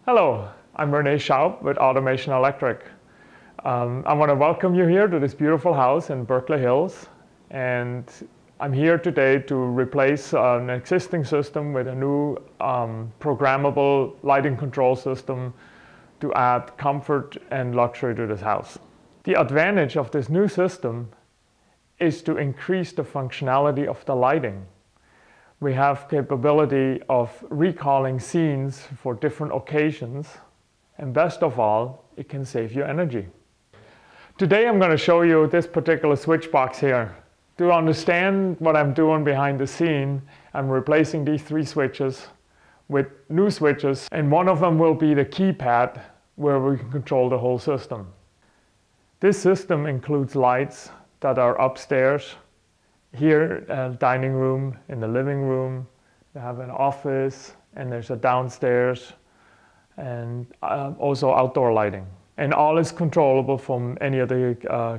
Hello, I'm Rene Schaub with Automation Electric. I want to welcome you here to this beautiful house in Berkeley Hills, and I'm here today to replace an existing system with a new programmable lighting control system to add comfort and luxury to this house. The advantage of this new system is to increase the functionality of the lighting. We have capability of recalling scenes for different occasions, and best of all, it can save you energy. Today I'm going to show you this particular switch box here. To understand what I'm doing behind the scene, I'm replacing these three switches with new switches, and one of them will be the keypad where we can control the whole system. This system includes lights that are upstairs. Here, dining room, in the living room, they have an office, and there's a downstairs, and also outdoor lighting. And all is controllable from any of the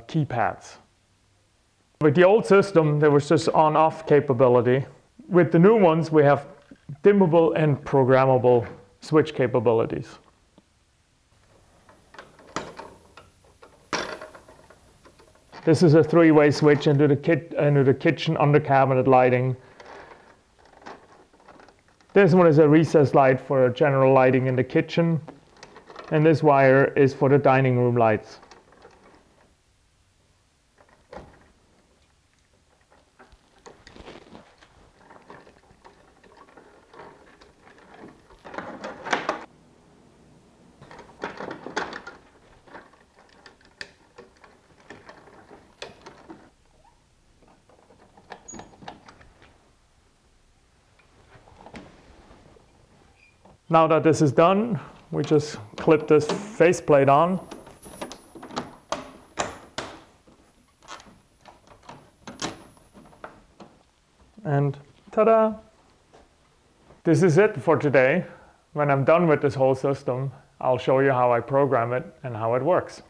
keypads. With the old system, there was just on-off capability. With the new ones, we have dimmable and programmable switch capabilities. This is a three-way switch into the kitchen under cabinet lighting. This one is a recessed light for general lighting in the kitchen, and this wire is for the dining room lights. Now that this is done, we just clip this faceplate on. And ta-da! This is it for today. When I'm done with this whole system, I'll show you how I program it and how it works.